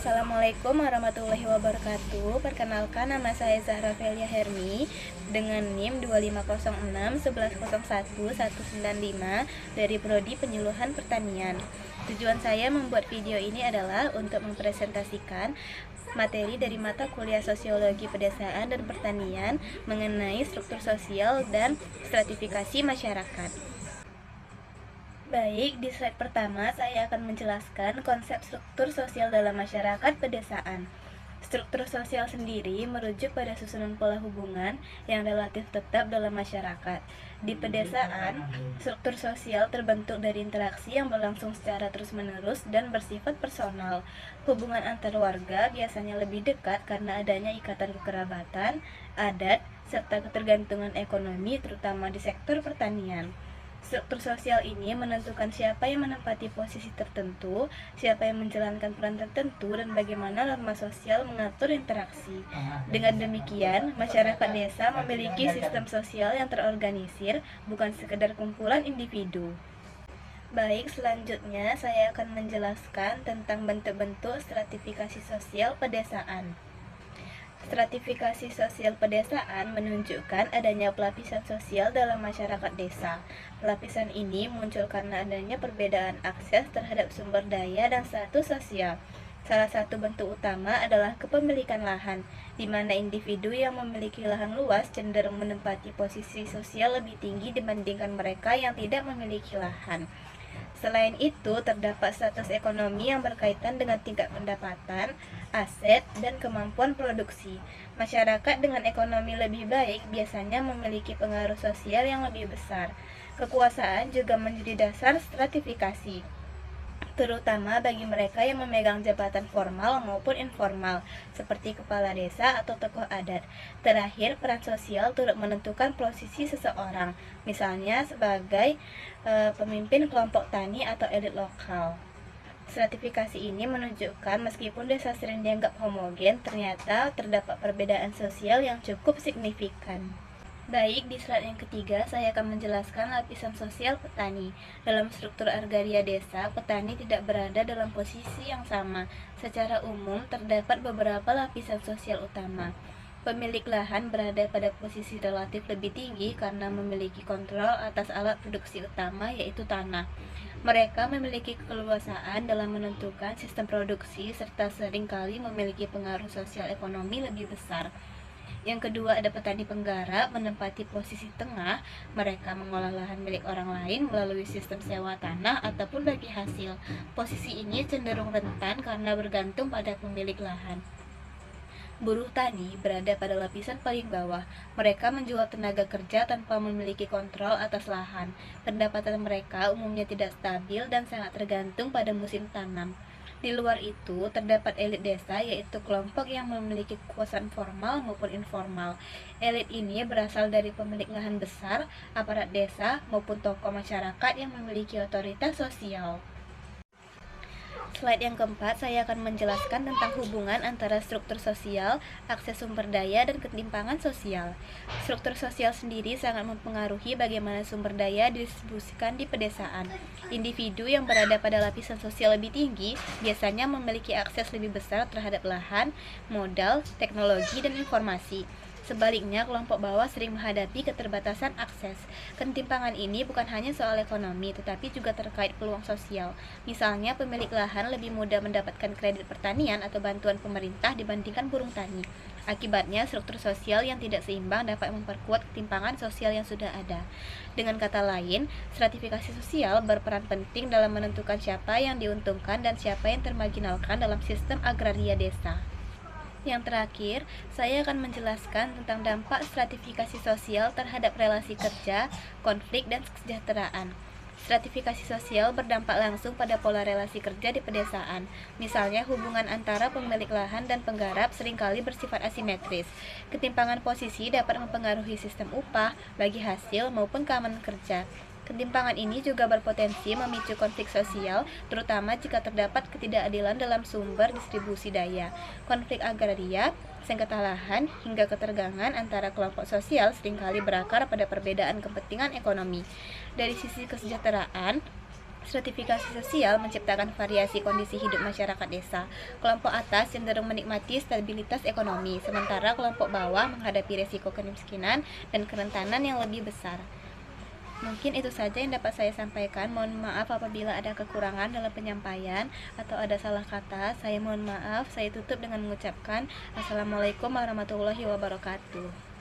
Assalamualaikum warahmatullahi wabarakatuh. Perkenalkan, nama saya Zahra Felia Hermi dengan NIM 2506 1101 195 dari Prodi Penyuluhan Pertanian. Tujuan saya membuat video ini adalah untuk mempresentasikan materi dari mata kuliah Sosiologi Pedesaan dan Pertanian mengenai struktur sosial dan stratifikasi masyarakat. Baik, di slide pertama saya akan menjelaskan konsep struktur sosial dalam masyarakat pedesaan. Struktur sosial sendiri merujuk pada susunan pola hubungan yang relatif tetap dalam masyarakat. Di pedesaan, struktur sosial terbentuk dari interaksi yang berlangsung secara terus-menerus dan bersifat personal. Hubungan antar warga biasanya lebih dekat karena adanya ikatan kekerabatan, adat, serta ketergantungan ekonomi terutama di sektor pertanian. Struktur sosial ini menentukan siapa yang menempati posisi tertentu, siapa yang menjalankan peran tertentu, dan bagaimana norma sosial mengatur interaksi. Dengan demikian, masyarakat desa memiliki sistem sosial yang terorganisir, bukan sekedar kumpulan individu. Baik, selanjutnya saya akan menjelaskan tentang bentuk-bentuk stratifikasi sosial pedesaan. Stratifikasi sosial pedesaan menunjukkan adanya pelapisan sosial dalam masyarakat desa. Pelapisan ini muncul karena adanya perbedaan akses terhadap sumber daya dan status sosial. Salah satu bentuk utama adalah kepemilikan lahan, di mana individu yang memiliki lahan luas cenderung menempati posisi sosial lebih tinggi dibandingkan mereka yang tidak memiliki lahan. Selain itu, terdapat status ekonomi yang berkaitan dengan tingkat pendapatan, aset, dan kemampuan produksi. Masyarakat dengan ekonomi lebih baik biasanya memiliki pengaruh sosial yang lebih besar. Kekuasaan juga menjadi dasar stratifikasi, terutama bagi mereka yang memegang jabatan formal maupun informal, seperti kepala desa atau tokoh adat. Terakhir, peran sosial turut menentukan posisi seseorang, misalnya sebagai pemimpin kelompok tani atau elit lokal. Stratifikasi ini menunjukkan meskipun desa sering dianggap homogen, ternyata terdapat perbedaan sosial yang cukup signifikan. Baik, di slide yang ketiga saya akan menjelaskan lapisan sosial petani. Dalam struktur agraria desa, petani tidak berada dalam posisi yang sama. Secara umum, terdapat beberapa lapisan sosial utama. Pemilik lahan berada pada posisi relatif lebih tinggi karena memiliki kontrol atas alat produksi utama, yaitu tanah. Mereka memiliki keleluasaan dalam menentukan sistem produksi serta seringkali memiliki pengaruh sosial ekonomi lebih besar. Yang kedua, ada petani penggarap menempati posisi tengah. Mereka mengolah lahan milik orang lain melalui sistem sewa tanah ataupun bagi hasil. Posisi ini cenderung rentan karena bergantung pada pemilik lahan. Buruh tani berada pada lapisan paling bawah. Mereka menjual tenaga kerja tanpa memiliki kontrol atas lahan. Pendapatan mereka umumnya tidak stabil dan sangat tergantung pada musim tanam. Di luar itu, terdapat elit desa, yaitu kelompok yang memiliki kekuasaan formal maupun informal. Elit ini berasal dari pemilik lahan besar, aparat desa, maupun tokoh masyarakat yang memiliki otoritas sosial. Slide yang keempat, saya akan menjelaskan tentang hubungan antara struktur sosial, akses sumber daya, dan ketimpangan sosial. Struktur sosial sendiri sangat mempengaruhi bagaimana sumber daya didistribusikan di pedesaan. Individu yang berada pada lapisan sosial lebih tinggi biasanya memiliki akses lebih besar terhadap lahan, modal, teknologi, dan informasi. Sebaliknya, kelompok bawah sering menghadapi keterbatasan akses. Ketimpangan ini bukan hanya soal ekonomi, tetapi juga terkait peluang sosial. Misalnya, pemilik lahan lebih mudah mendapatkan kredit pertanian atau bantuan pemerintah dibandingkan buruh tani. Akibatnya, struktur sosial yang tidak seimbang dapat memperkuat ketimpangan sosial yang sudah ada. Dengan kata lain, stratifikasi sosial berperan penting dalam menentukan siapa yang diuntungkan dan siapa yang termarginalkan dalam sistem agraria desa. Yang terakhir, saya akan menjelaskan tentang dampak stratifikasi sosial terhadap relasi kerja, konflik, dan kesejahteraan. Stratifikasi sosial berdampak langsung pada pola relasi kerja di pedesaan. Misalnya, hubungan antara pemilik lahan dan penggarap seringkali bersifat asimetris. Ketimpangan posisi dapat mempengaruhi sistem upah, bagi hasil, maupun keamanan kerja. Ketimpangan ini juga berpotensi memicu konflik sosial, terutama jika terdapat ketidakadilan dalam sumber distribusi daya. Konflik agraria, sengketa lahan, hingga ketegangan antara kelompok sosial seringkali berakar pada perbedaan kepentingan ekonomi. Dari sisi kesejahteraan, Stratifikasi sosial menciptakan variasi kondisi hidup masyarakat desa. Kelompok atas cenderung menikmati stabilitas ekonomi, sementara kelompok bawah menghadapi resiko kemiskinan dan kerentanan yang lebih besar. Mungkin itu saja yang dapat saya sampaikan. Mohon maaf apabila ada kekurangan dalam penyampaian atau ada salah kata. Saya mohon maaf. Saya tutup dengan mengucapkan Assalamualaikum warahmatullahi wabarakatuh.